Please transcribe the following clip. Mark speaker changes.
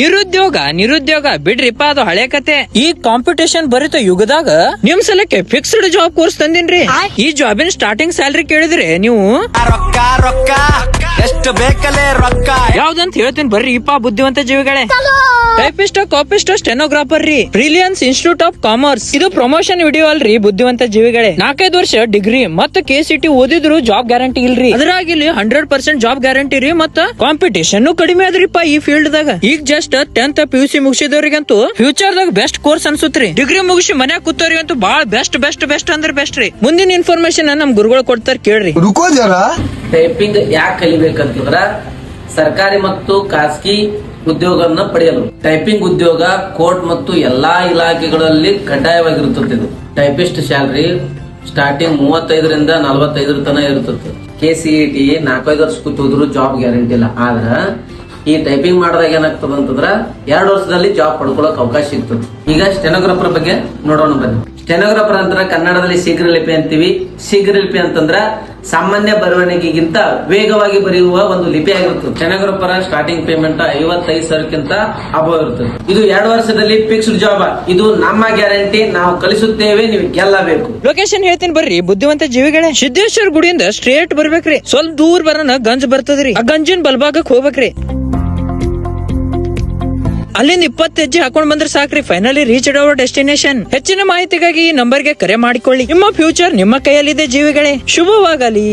Speaker 1: ನಿರುದ್ಯೋಗ ಬಿಡ್ರಿಪ್ಪ, ಅದು ಹಳೆ ಕತೆ. ಈ ಕಾಂಪಿಟೇಷನ್ ಭರಿತ ಯುಗದಾಗ ನಿಮ್ ಸಲಕ್ಕೆ ಫಿಕ್ಸ್ಡ್ ಜಾಬ್ ಕೋರ್ಸ್ ತಂದಿನ್ರಿ. ಈ ಜಾಬಿನ ಸ್ಟಾರ್ಟಿಂಗ್ ಸ್ಯಾಲರಿ ಕೇಳಿದ್ರೆ ನೀವು
Speaker 2: ರೊಕ್ಕ ರೊಕ್ಕ ಎಷ್ಟು ಬೇಕಲೇ ರೊಕ್ಕ
Speaker 1: ಯಾವ್ದಂತ ಹೇಳ್ತೀನಿ ಬರ್ರಿ ಇಪ್ಪ ಬುದ್ಧಿವಂತ ಜೀವಿಗಳೇ. ಟೈಪಿಸ್ಟ್, ಕಾಪಿಸ್ಟ್, ಸ್ಟೆನೋಗ್ರಾಫರ್ ರೀ, ಬ್ರಿಲಿಯನ್ಸ್ ಇನ್ಸ್ಟಿಟ್ಯೂಟ್ ಆಫ್ ಕಾಮರ್ಸ್. ಇದು ಪ್ರಮೋಷನ್ ವಿಡಿಯೋ ಅಲ್ರಿ ಬುದ್ಧಿವಂತ ಜೀವಿಗಳೇ. 4 ವರ್ಷ ಡಿಗ್ರಿ ಮತ್ತ KCT ಓದಿದ್ರು ಜಾಬ್ ಗ್ಯಾರಂಟಿ ಇಲ್ರಿ. ಅದ್ರಾಗಿ 100% ಜಾಬ್ ಗ್ಯಾರಂಟಿ ರೀ. ಮತ್ತ ಕಾಂಪಿಟೇಷನ್ ಕಡಿಮೆ ಅದ್ರಿಪ್ಪ ಈ ಫೀಲ್ಡ್ ದಾಗ. ಈಗ ಜಸ್ಟ್ 10th PUC ಮುಗಿಸಿದವ್ರಿಗಂತೂ ಫ್ಯೂಚರ್ ದಾಗ ಬೆಸ್ಟ್ ಕೋರ್ಸ್ ಅನ್ಸುತ್ರಿ. ಡಿಗ್ರಿ ಮುಗಿಸಿ ಮನ್ಯಾಗ ಕೂತವ್ರಿಗಂತೂ ಬಾಳ ಬೆಸ್ಟ್ ಅಂದ್ರೆ ಬೆಸ್ಟ್ ರೀ. ಮುಂದಿನ ಇನ್ಫಾರ್ಮೇಶನ್ ನಮ್ ಗುರುಗಳು ಕೊಡ್ತಾರ ಕೇಳ್ರಿ.
Speaker 3: ಟೈಪಿಂಗ್ ಯಾಕೆ ಕಲಿಬೇಕಂತಂದ್ರ ಸರ್ಕಾರಿ ಮತ್ತು ಖಾಸಗಿ ಉದ್ಯೋಗವನ್ನ ಪಡೆಯಲು. ಟೈಪಿಂಗ್ ಉದ್ಯೋಗ ಕೋರ್ಟ್ ಮತ್ತು ಎಲ್ಲಾ ಇಲಾಖೆಗಳಲ್ಲಿ ಕಡ್ಡಾಯವಾಗಿರುತ್ತದೆ. ಇದು ಟೈಪಿಸ್ಟ್ ಸ್ಯಾಲರಿ ಸ್ಟಾರ್ಟಿಂಗ್ 35ರಿಂದ 45 ತನ ಇರುತ್ತದೆ. KCET 4-5 ವರ್ಷ ಕೂತೋದ್ರು ಜಾಬ್ ಗ್ಯಾರಂಟಿ ಇಲ್ಲ. ಆದ್ರ ಈ ಟೈಪಿಂಗ್ ಮಾಡಿದಾಗ ಏನಾಗ್ತದ ಅಂತಂದ್ರ 2 ವರ್ಷದಲ್ಲಿ ಜಾಬ್ ಪಡ್ಕೊಳಕ್ ಅವಕಾಶ ಸಿಗ್ತದೆ. ಈಗ ಸ್ಟೆನೋಗ್ರಾಫರ್ ಬಗ್ಗೆ ನೋಡೋಣ ಬನ್ನಿ. ಸ್ಟೆನೋಗ್ರಾಫರ್ ಅಂತರ ಕನ್ನಡದಲ್ಲಿ ಶೀಘ್ರ ಲಿಪಿ ಅಂತೀವಿ. ಶೀಘ್ರ ಲಿಪಿ ಅಂತಂದ್ರ ಸಾಮಾನ್ಯ ಬರವಣಿಗೆಗಿಂತ ವೇಗವಾಗಿ ಬರೆಯುವ ಒಂದು ಲಿಪಿ ಆಗಿರುತ್ತದೆ. ಸ್ಟೆನೋಗ್ರಾಫರ್ ಸ್ಟಾರ್ಟಿಂಗ್ ಪೇಮೆಂಟ್ 55,000ಕ್ಕಿಂತ ಅಬವ್ ಇರುತ್ತದೆ. ಇದು 2 ವರ್ಷದಲ್ಲಿ ಫಿಕ್ಸ್ಡ್ ಜಾಬ್. ಇದು ನಮ್ಮ ಗ್ಯಾರಂಟಿ. ನಾವು ಕಲಿಸುತ್ತೇವೆ, ನೀವು ಗೆಲ್ಲಬೇಕು.
Speaker 1: ಲೊಕೇಶನ್ ಹೇಳ್ತೀನಿ ಬರ್ರಿ ಬುದ್ಧಿವಂತ ಜೀವಿಗಳೇ. ಸಿದ್ದೇಶ್ವರ ಗುಡಿಯಿಂದ ಸ್ಟ್ರೇಟ್ ಬರ್ಬೇಕ್ರಿ. ಸ್ವಲ್ಪ ದೂರ ಬರೋಣ ಗಂಜ್ ಬರ್ತದ್ರಿ. ಆ ಗಂಜಿನ ಬಲ್ಭಾಗಕ್ಕೆ ಹೋಗ್ಬೇಕ್ರಿ. ಅಲ್ಲಿಂದ 20 ಹೆಜ್ಜೆ ಹಾಕೊಂಡ್ ಬಂದ್ರೆ ಸಾಕ್ರಿ. Finally reach our destination. ಹೆಚ್ಚಿನ ಮಾಹಿತಿಗಾಗಿ ಈ ನಂಬರ್ಗೆ ಕರೆ ಮಾಡಿಕೊಳ್ಳಿ. ನಿಮ್ಮ ಫ್ಯೂಚರ್ ನಿಮ್ಮ ಕೈಯಲ್ಲಿದೆ ಜೀವಿಗಳೇ. ಶುಭವಾಗಲಿ.